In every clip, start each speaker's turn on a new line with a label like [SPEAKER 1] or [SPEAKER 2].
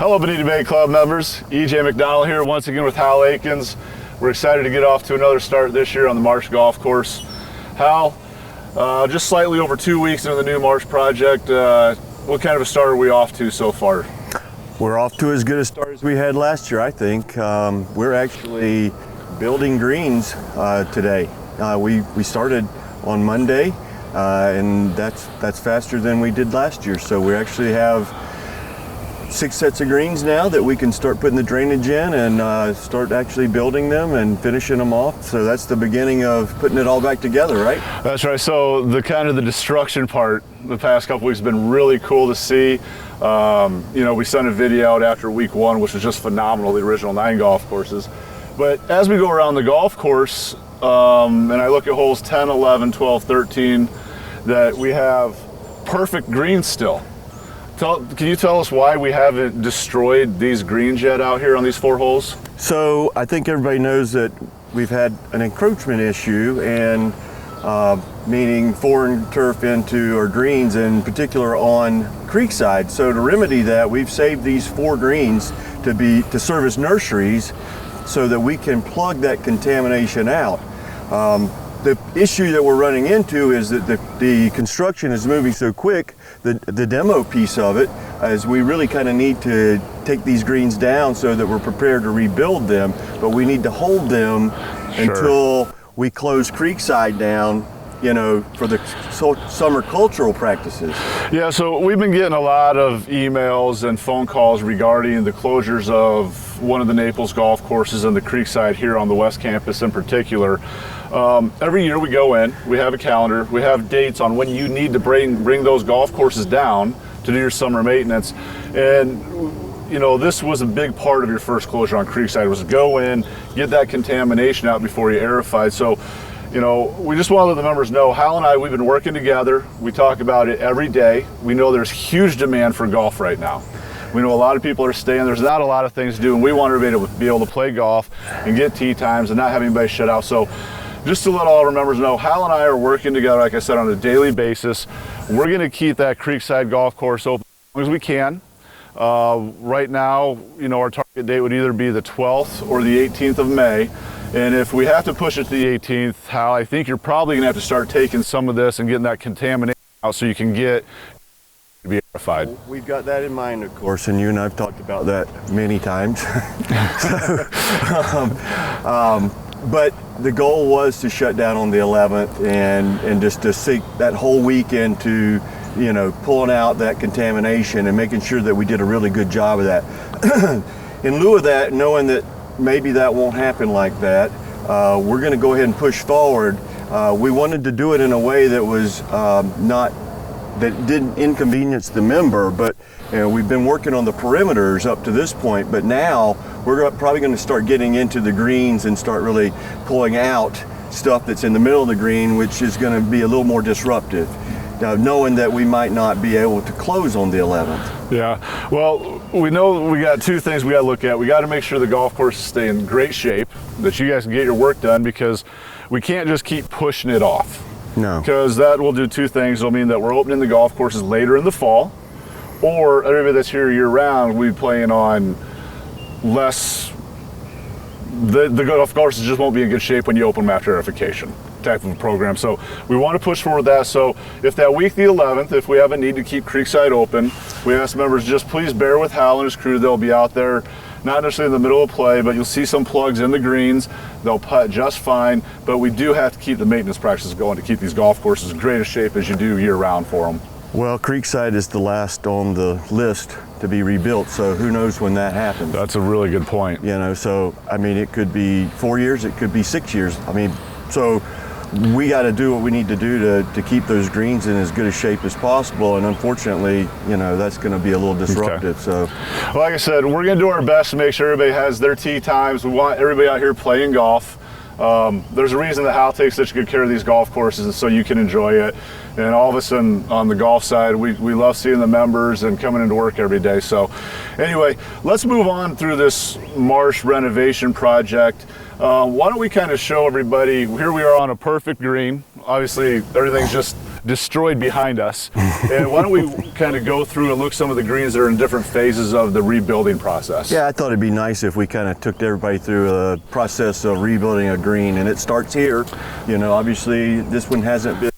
[SPEAKER 1] Hello, Bonita Bay Club members. EJ McDonnell here once again with Hal Akins. We're excited to get off to another start this year on the Marsh Golf Course. Hal, just slightly over 2 weeks into the new Marsh project. What kind of a start are we off to so far?
[SPEAKER 2] We're off to as good a start as we had last year, I think. We're actually building greens today. We started on Monday, and that's faster than we did last year. So we actually have 6 sets of greens now that we can start putting the drainage in and start actually building them and finishing them off. So that's the beginning of putting it all back together, right?
[SPEAKER 1] That's right. So the destruction part the past couple weeks has been really cool to see. We sent a video out after week 1, which was just phenomenal, the original 9 golf courses. But as we go around the golf course, and I look at holes 10, 11, 12, 13, that we have perfect greens still. Can you tell us why we haven't destroyed these greens yet out here on these 4 holes?
[SPEAKER 2] So I think everybody knows that we've had an encroachment issue, and meaning foreign turf into our greens, in particular on Creekside. So to remedy that, we've saved these 4 greens to serve as nurseries so that we can plug that contamination out. The issue that we're running into is that the construction is moving so quick, the demo piece of it, as we really kind of need to take these greens down so that we're prepared to rebuild them, but we need to hold them until we close Creekside down, for the summer cultural practices.
[SPEAKER 1] Yeah, so we've been getting a lot of emails and phone calls regarding the closures of one of the Naples golf courses and the Creekside here on the West Campus in particular. Every year we go in, we have a calendar, we have dates on when you need to bring those golf courses down to do your summer maintenance. And this was a big part of your first closure on Creekside, was go in, get that contamination out before you aerify. So, we just want to let the members know, Hal and I, we've been working together. We talk about it every day. We know there's huge demand for golf right now. We know a lot of people are staying. There's not a lot of things to do, and we want everybody to be able to play golf and get tee times and not have anybody shut out. So just to let all our members know, Hal and I are working together, like I said, on a daily basis. We're going to keep that Creekside golf course open as long as we can. Right now, our target date would either be the 12th or the 18th of May. And if we have to push it to the 18th, Hal, I think you're probably going to have to start taking some of this and getting that contamination out so you can get to be verified.
[SPEAKER 2] We've got that in mind, of course, and you and I have talked about that many times. But the goal was to shut down on the 11th and just to sink that whole weekend to, pulling out that contamination and making sure that we did a really good job of that. In lieu of that, knowing that maybe that won't happen like that, we're going to go ahead and push forward. We wanted to do it in a way that was that didn't inconvenience the member, but we've been working on the perimeters up to this point, but now we're probably going to start getting into the greens and start really pulling out stuff that's in the middle of the green, which is going to be a little more disruptive, knowing that we might not be able to close on the 11th.
[SPEAKER 1] Yeah, well, we know we got 2 things we got to look at. We got to make sure the golf course stay in great shape, that you guys can get your work done, because we can't just keep pushing it off.
[SPEAKER 2] No.
[SPEAKER 1] Because that will do 2 things. It'll mean that we're opening the golf courses later in the fall, or everybody that's here year round, we'll be playing on less. The golf courses just won't be in good shape when you open them after aerification type of a program. So we want to push forward that. So if that week, the 11th, if we have a need to keep Creekside open, we ask members just please bear with Hal and his crew. They'll be out there, not necessarily in the middle of play, but you'll see some plugs in the greens. They'll putt just fine, but we do have to keep the maintenance practices going to keep these golf courses in great a shape as you do year round for them.
[SPEAKER 2] Well, Creekside is the last on the list to be rebuilt, so who knows when that happens.
[SPEAKER 1] That's a really good point.
[SPEAKER 2] So, it could be 4 years, it could be 6 years. So we got to do what we need to do to keep those greens in as good a shape as possible, and unfortunately, that's going to be a little disruptive. Okay. So,
[SPEAKER 1] well, like I said, we're going to do our best to make sure everybody has their tee times. We want everybody out here playing golf. There's a reason that Hal takes such good care of these golf courses, and so you can enjoy it. And all of us on the golf side, we love seeing the members and coming into work every day. So anyway, let's move on through this Marsh renovation project. Why don't we kind of show everybody, here we are on a perfect green. Obviously, everything's just destroyed behind us. And why don't we kind of go through and look some of the greens that are in different phases of the rebuilding process?
[SPEAKER 2] Yeah, I thought it'd be nice if we kind of took everybody through a process of rebuilding a green, and it starts here. You know, obviously this one hasn't been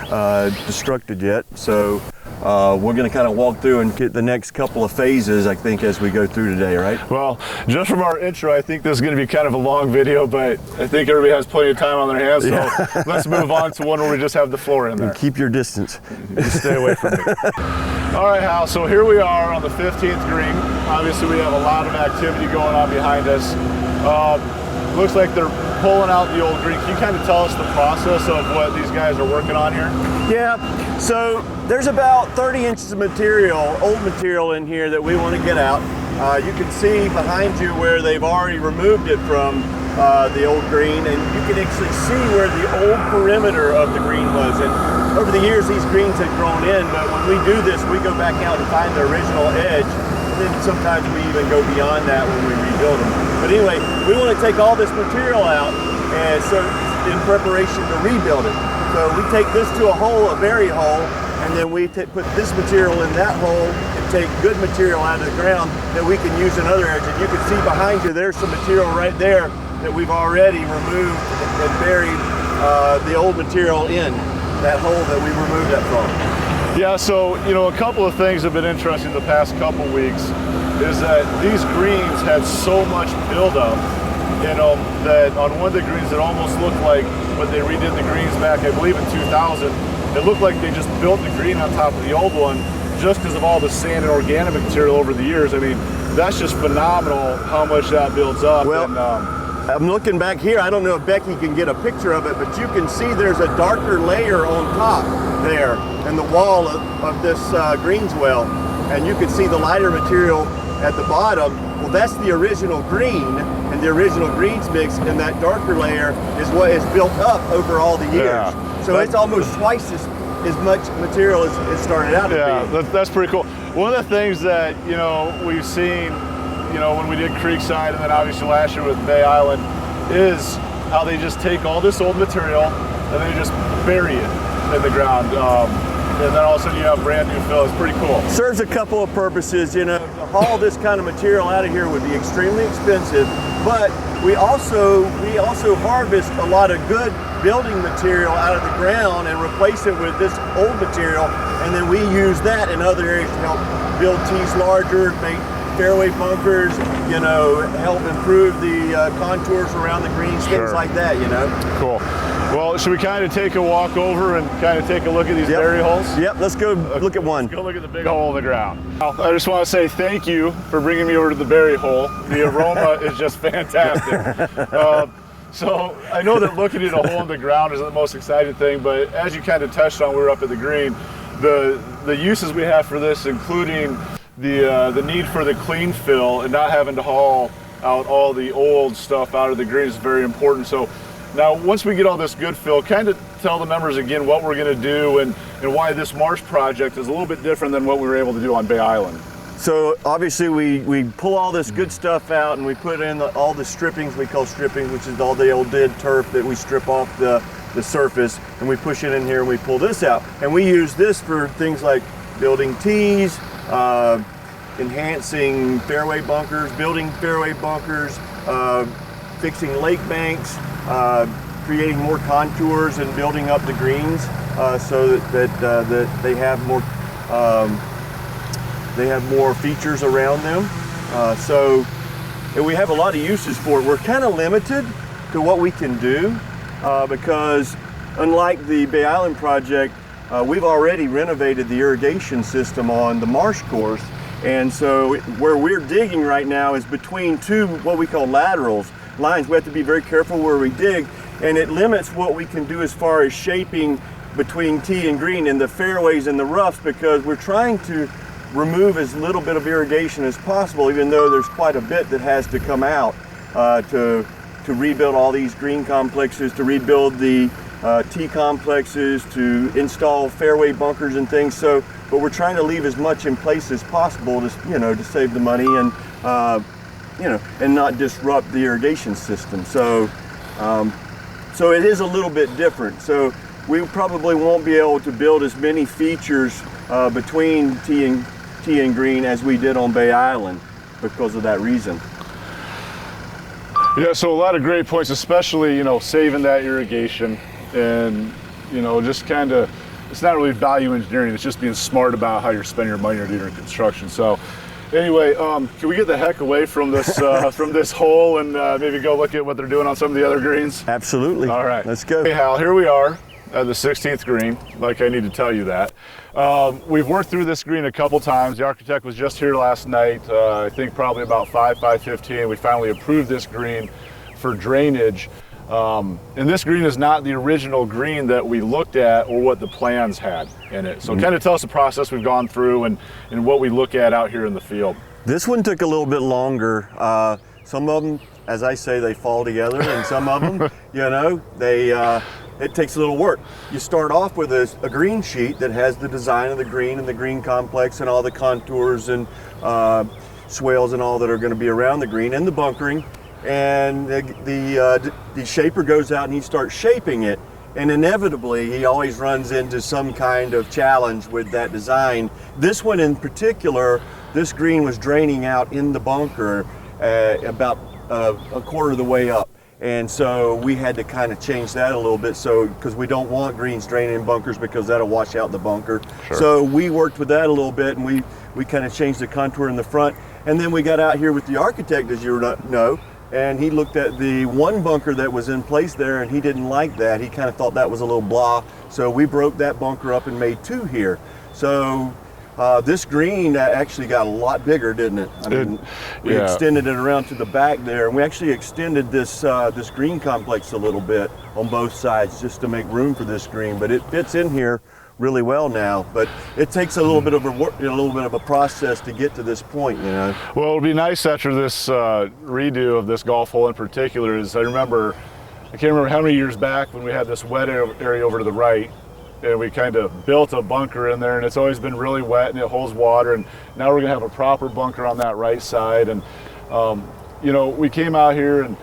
[SPEAKER 2] destructed yet, so we're going to kind of walk through and get the next couple of phases, I think, as we go through today, right?
[SPEAKER 1] Well, just from our intro, I think this is going to be kind of a long video, but I think everybody has plenty of time on their hands, so let's move on to one where we just have the floor in there.
[SPEAKER 2] And keep your distance.
[SPEAKER 1] Just stay away from me. All right, Hal, so here we are on the 15th green. Obviously, we have a lot of activity going on behind us. Looks like they're pulling out the old green. Can you kind of tell us the process of what these guys are working on here?
[SPEAKER 2] Yeah, so there's about 30 inches of material, old material in here that we want to get out. You can see behind you where they've already removed it from the old green, and you can actually see where the old perimeter of the green was. And over the years, these greens had grown in, but when we do this, we go back out and find the original edge. And then sometimes we even go beyond that when we rebuild them. But anyway, we want to take all this material out, and so in preparation to rebuild it. So we take this to a hole, a bury hole, and then we put this material in that hole and take good material out of the ground that we can use in other areas. And you can see behind you, there's some material right there that we've already removed and buried the old material in that hole that we removed that from.
[SPEAKER 1] Yeah, so, you know, a couple of things have been interesting the past couple weeks is that these greens had so much buildup, you know, that on one of the greens it almost looked like when they redid the greens back, I believe in 2000, it looked like they just built the green on top of the old one just because of all the sand and organic material over the years. I mean, that's just phenomenal how much that builds up.
[SPEAKER 2] Well,
[SPEAKER 1] and,
[SPEAKER 2] I'm looking back here. I don't know if Becky can get a picture of it, but you can see there's a darker layer on top there in the wall of this greens well, and you can see the lighter material at the bottom. Well, that's the original green and the original greens mix, and that darker layer is what is built up over all the years.
[SPEAKER 1] Yeah.
[SPEAKER 2] So it's almost twice as much material as it started out to be.
[SPEAKER 1] Yeah, that's pretty cool. One of the things that, you know, we've seen, you know, when we did Creekside and then obviously last year with Bay Island, is how they just take all this old material and they just bury it in the ground. And then all of a sudden you have brand new fill. It's pretty cool.
[SPEAKER 2] Serves a couple of purposes. You know, to haul this kind of material out of here would be extremely expensive, but we also harvest a lot of good building material out of the ground and replace it with this old material, and then we use that in other areas to help build tees larger, make fairway bunkers, you know, help improve the contours around the greens, things like that, you know.
[SPEAKER 1] Cool. Well, should we kind of take a walk over and kind of take a look at these bury holes?
[SPEAKER 2] Yep, let's go look at one.
[SPEAKER 1] Let's go look at the big hole in the ground. I just want to say thank you for bringing me over to the berry hole. The aroma is just fantastic. So I know that looking at a hole in the ground isn't the most exciting thing, but as you kind of touched on, we were up at the green, the uses we have for this, including the need for the clean fill and not having to haul out all the old stuff out of the green is very important. So now, once we get all this good fill, kind of tell the members again what we're going to do and why this Marsh project is a little bit different than what we were able to do on Bay Island.
[SPEAKER 2] So obviously we pull all this good stuff out and we put in all the strippings we call strippings, which is all the old dead turf that we strip off the surface, and we push it in here and we pull this out. And we use this for things like building tees, enhancing fairway bunkers, building fairway bunkers, fixing lake banks, creating more contours and building up the greens so that they have more features around them. So we have a lot of uses for it. We're kind of limited to what we can do because unlike the Bay Island project, we've already renovated the irrigation system on the Marsh course. And so where we're digging right now is between two what we call laterals lines. We have to be very careful where we dig, and it limits what we can do as far as shaping between tee and green in the fairways and the roughs, because we're trying to remove as little bit of irrigation as possible, even though there's quite a bit that has to come out to rebuild all these green complexes, to rebuild the tee complexes, to install fairway bunkers and things. So, but we're trying to leave as much in place as possible to save the money and and not disrupt the irrigation system. So, so it is a little bit different. So we probably won't be able to build as many features between tee and green as we did on Bay Island because of that reason.
[SPEAKER 1] Yeah, so a lot of great points, especially, you know, saving that irrigation and, you know, just kind of, it's not really value engineering, it's just being smart about how you're spending your money during construction. So anyway, can we get the heck away from this from this hole and maybe go look at what they're doing on some of the other greens?
[SPEAKER 2] Absolutely.
[SPEAKER 1] All right.
[SPEAKER 2] Let's go.
[SPEAKER 1] Hey Hal, here we are at the 16th green, like I need to tell you that. We've worked through this green a couple times. The architect was just here last night, I think probably about 5:15. We finally approved this green for drainage. And this green is not the original green that we looked at or what the plans had in it. So kind of tell us the process we've gone through and what we look at out here in the field.
[SPEAKER 2] This one took a little bit longer. Some of them, as I say, they fall together, and some of them, you know, it takes a little work. You start off with a green sheet that has the design of the green and the green complex and all the contours and swales and all that are going to be around the green and the bunkering. And the shaper goes out and he starts shaping it, and inevitably he always runs into some kind of challenge with that design. This one in particular, this green was draining out in the bunker about a quarter of the way up, and so we had to kind of change that a little bit, so because we don't want greens draining in bunkers because that'll wash out the bunker.
[SPEAKER 1] Sure.
[SPEAKER 2] So we worked with that a little bit, and we kind of changed the contour in the front, and then we got out here with the architect, as you know. And he looked at the one bunker that was in place there, and he didn't like that. He kind of thought that was a little blah. So we broke that bunker up and made two here. So this green actually got a lot bigger, didn't it? I mean, we extended it around to the back there, and we actually extended this this green complex a little bit on both sides just to make room for this green. But it fits in here really well now, but it takes a little bit of a process to get to this point, you know.
[SPEAKER 1] Well, it'll be nice after this redo of this golf hole in particular. Is I can't remember how many years back when we had this wet area over to the right, and we kind of built a bunker in there, and it's always been really wet and it holds water, and now we're gonna have a proper bunker on that right side. And you know, we came out here, and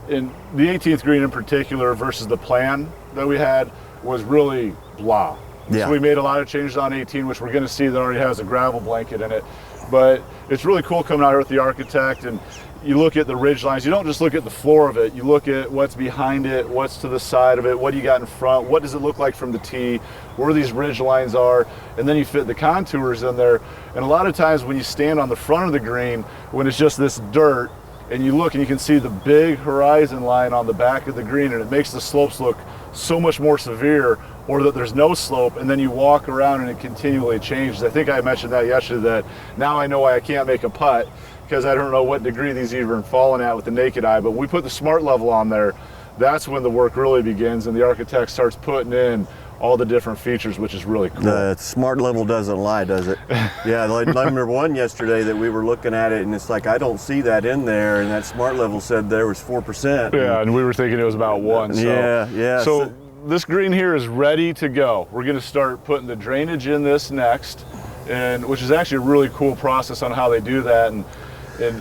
[SPEAKER 1] in the 18th green in particular versus the plan that we had was really blah.
[SPEAKER 2] Yeah.
[SPEAKER 1] So we made a lot of changes on 18, which we're going to see that already has a gravel blanket in it. But it's really cool coming out here with the architect, and you look at the ridge lines. You don't just look at the floor of it. You look at what's behind it, what's to the side of it, what do you got in front, what does it look like from the tee, where these ridge lines are, and then you fit the contours in there. And a lot of times when you stand on the front of the green, when it's just this dirt, and you look and you can see the big horizon line on the back of the green, and it makes the slopes look so much more severe, or that there's no slope, and then you walk around and it continually changes. I think I mentioned that yesterday, that now I know why I can't make a putt, because I don't know what degree these are even falling at with the naked eye. But when we put the smart level on there, that's when the work really begins, and the architect starts putting in all the different features, which is really cool.
[SPEAKER 2] The smart level doesn't lie, does it? Yeah, like number one yesterday that we were looking at it, and it's like, I don't see that in there, and that smart level said there was 4%.
[SPEAKER 1] Yeah, and we were thinking it was about 1. So,
[SPEAKER 2] yeah.
[SPEAKER 1] So this green here is ready to go. We're going to start putting the drainage in this next, and which is actually a really cool process on how they do that. And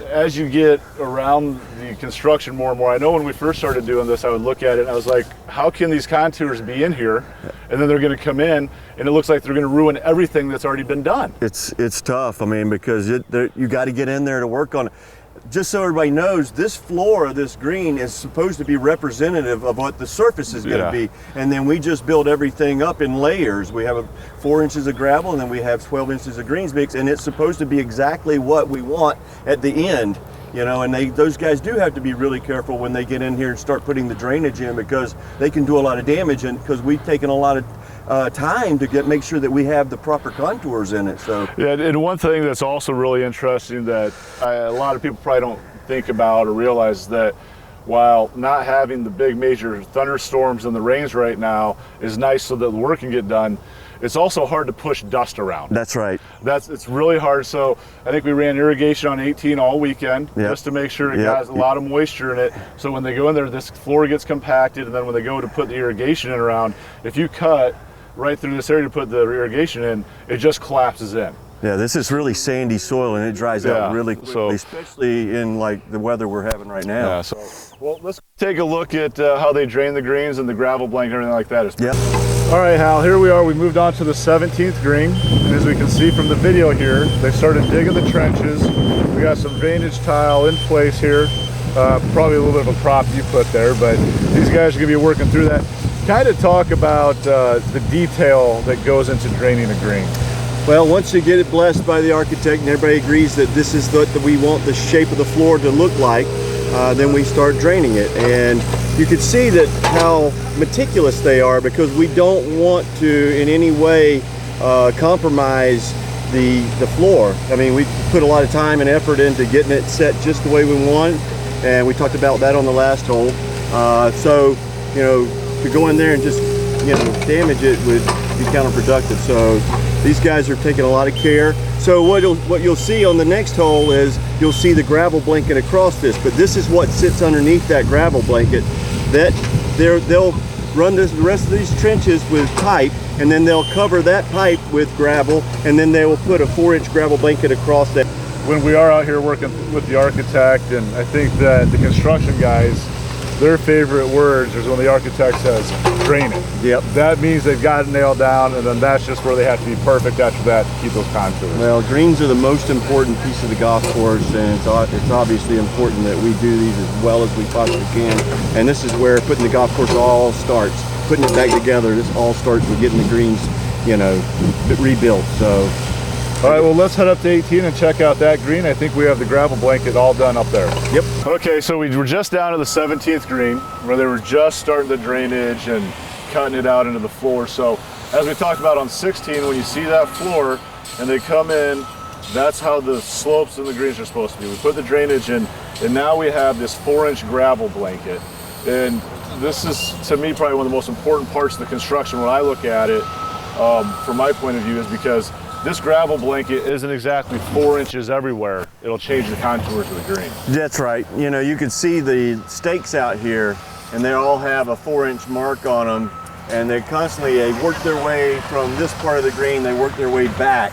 [SPEAKER 1] as you get around the construction more and more, I know when we first started doing this, I would look at it and I was like, how can these contours be in here? And then they're going to come in, and it looks like they're going to ruin everything that's already been done.
[SPEAKER 2] It's tough. I mean, because you got to get in there to work on it. Just so everybody knows, this floor of this green is supposed to be representative of what the surface is going to be. And then we just build everything up in layers. We have 4 inches of gravel, and then we have 12 inches of greens mix, and it's supposed to be exactly what we want at the end. You know, and those guys do have to be really careful when they get in here and start putting the drainage in, because they can do a lot of damage, and because we've taken a lot of time to make sure that we have the proper contours in it. So
[SPEAKER 1] yeah, and one thing that's also really interesting that a lot of people probably don't think about or realize, that while not having the big major thunderstorms and the rains right now is nice so that the work can get done, it's also hard to push dust around.
[SPEAKER 2] That's right.
[SPEAKER 1] It's really hard. So I think we ran irrigation on 18 all weekend, just to make sure it got a lot of moisture in it. So when they go in there, this floor gets compacted, and then when they go to put the irrigation in around, if you cut right through this area to put the irrigation in, it just collapses in.
[SPEAKER 2] Yeah, this is really sandy soil, and it dries out really quickly, especially in like the weather we're having right now.
[SPEAKER 1] Yeah, so well, let's take a look at how they drain the greens and the gravel blanket and everything like that.
[SPEAKER 2] Yep.
[SPEAKER 1] All right, Hal, here we are. We moved on to the 17th green. And as we can see from the video here, they started digging the trenches. We got some drainage tile in place here. Probably a little bit of a prop you put there, but these guys are gonna be working through that. Kind of talk about the detail that goes into draining a green.
[SPEAKER 2] Well, once you get it blessed by the architect and everybody agrees that this is what we want the shape of the floor to look like, then we start draining it. And you can see that how meticulous they are, because we don't want to in any way compromise the floor. I mean, we put a lot of time and effort into getting it set just the way we want, and we talked about that on the last hole. So, you know, to go in there and just, you know, damage it would be counterproductive. So these guys are taking a lot of care. So what you'll see on the next hole is you'll see the gravel blanket across this, but this is what sits underneath that gravel blanket. That they'll run the rest of these trenches with pipe, and then they'll cover that pipe with gravel, and then they will put a 4-inch gravel blanket across that.
[SPEAKER 1] When we are out here working with the architect, and I think that the construction guys, their favorite words is when the architect says drain it.
[SPEAKER 2] Yep.
[SPEAKER 1] That means they've got it nailed down, and then that's just where they have to be perfect after that to keep those contours.
[SPEAKER 2] Well, greens are the most important piece of the golf course, and it's obviously important that we do these as well as we possibly can. And this is where putting the golf course all starts. Putting it back together, this all starts with getting the greens, you know, rebuilt. So.
[SPEAKER 1] All right, well, let's head up to 18 and check out that green. I think we have the gravel blanket all done up there.
[SPEAKER 2] Yep.
[SPEAKER 1] Okay, so we were just down to the 17th green where they were just starting the drainage and cutting it out into the floor. So as we talked about on 16, when you see that floor and they come in, that's how the slopes and the greens are supposed to be. We put the drainage in, and now we have this 4-inch gravel blanket. And this is, to me, probably one of the most important parts of the construction when I look at it, from my point of view, is because this gravel blanket isn't exactly 4 inches everywhere. It'll change the contours of the green.
[SPEAKER 2] That's right. You know, you can see the stakes out here, and they all have a 4-inch mark on them, and they work their way from this part of the green, they work their way back,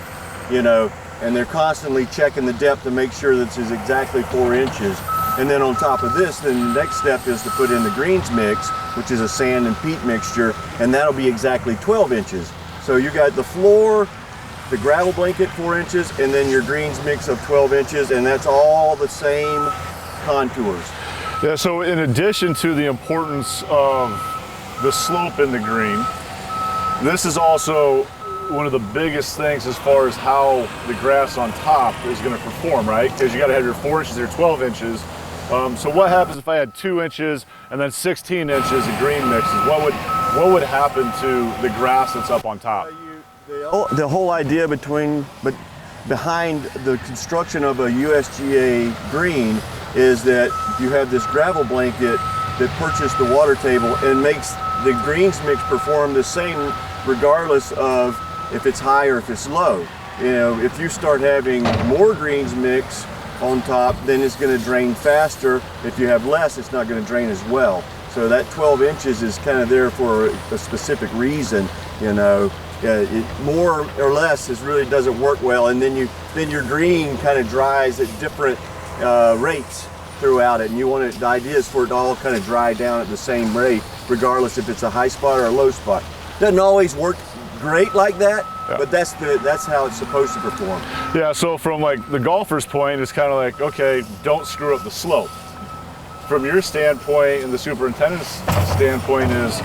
[SPEAKER 2] you know, and they're constantly checking the depth to make sure that it's exactly 4 inches. And then on top of this, then the next step is to put in the greens mix, which is a sand and peat mixture, and that'll be exactly 12 inches. So you got the floor, the gravel blanket 4 inches, and then your greens mix of 12 inches, and that's all the same contours.
[SPEAKER 1] Yeah, so in addition to the importance of the slope in the green, this is also one of the biggest things as far as how the grass on top is going to perform, right? Because you got to have your 4 inches or 12 inches. So what happens if I had 2 inches and then 16 inches of green mixes? What would happen to the grass that's up on top?
[SPEAKER 2] The whole idea behind the construction of a USGA green is that you have this gravel blanket that perches the water table and makes the greens mix perform the same regardless of if it's high or if it's low. You know, if you start having more greens mix on top, then it's going to drain faster. If you have less, it's not going to drain as well. So that 12 inches is kind of there for a specific reason, you know. More or less really doesn't work well, and then your green kind of dries at different rates throughout it, and you want it, the idea is for it to all kind of dry down at the same rate, regardless if it's a high spot or a low spot. Doesn't always work great like that, yeah. But that's how it's supposed to perform.
[SPEAKER 1] Yeah, so from like the golfer's point, it's kind of like, okay, don't screw up the slope. From your standpoint and the superintendent's standpoint is,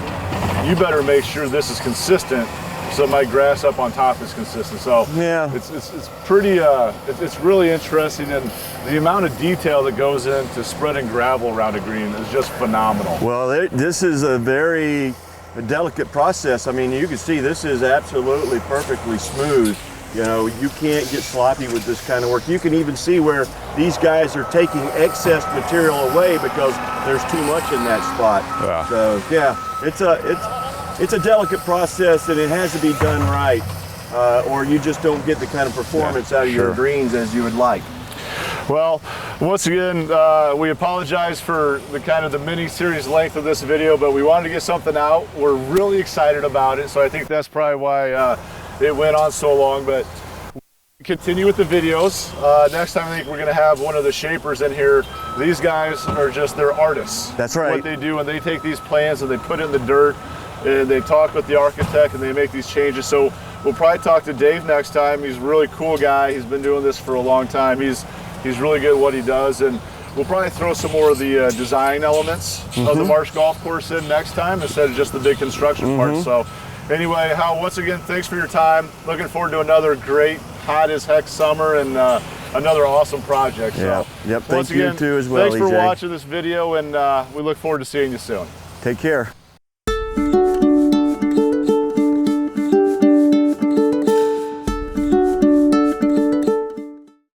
[SPEAKER 1] you better make sure this is consistent so my grass up on top is consistent. So yeah, it's pretty it's really interesting, and the amount of detail that goes into spreading gravel around a green is just phenomenal.
[SPEAKER 2] Well, this is a very delicate process. I mean, you can see this is absolutely perfectly smooth. You know, you can't get sloppy with this kind of work. You can even see where these guys are taking excess material away because there's too much in that spot. Yeah. So yeah, it's a delicate process, and it has to be done right, or you just don't get the kind of performance out of your greens as you would like.
[SPEAKER 1] Well, once again, we apologize for the mini series length of this video, but we wanted to get something out. We're really excited about it, so I think that's probably why it went on so long. But continue with the videos. Next time I think we're going to have one of the shapers in here. These guys are they're artists.
[SPEAKER 2] That's right.
[SPEAKER 1] What they do when they take these plans and they put it in the dirt, and they talk with the architect and they make these changes. So we'll probably talk to Dave next time. He's a really cool guy. He's been doing this for a long time. He's really good at what he does, and we'll probably throw some more of the design elements of the Marsh golf course in next time instead of just the big construction part. So anyway, Hal, once again, thanks for your time. Looking forward to another great, hot as heck summer and another awesome project.
[SPEAKER 2] Yeah.
[SPEAKER 1] So,
[SPEAKER 2] yep.
[SPEAKER 1] once
[SPEAKER 2] Thank you
[SPEAKER 1] again,
[SPEAKER 2] too as well.
[SPEAKER 1] Thanks for
[SPEAKER 2] EJ.
[SPEAKER 1] watching this video, and we look forward to seeing you soon.
[SPEAKER 2] Take care.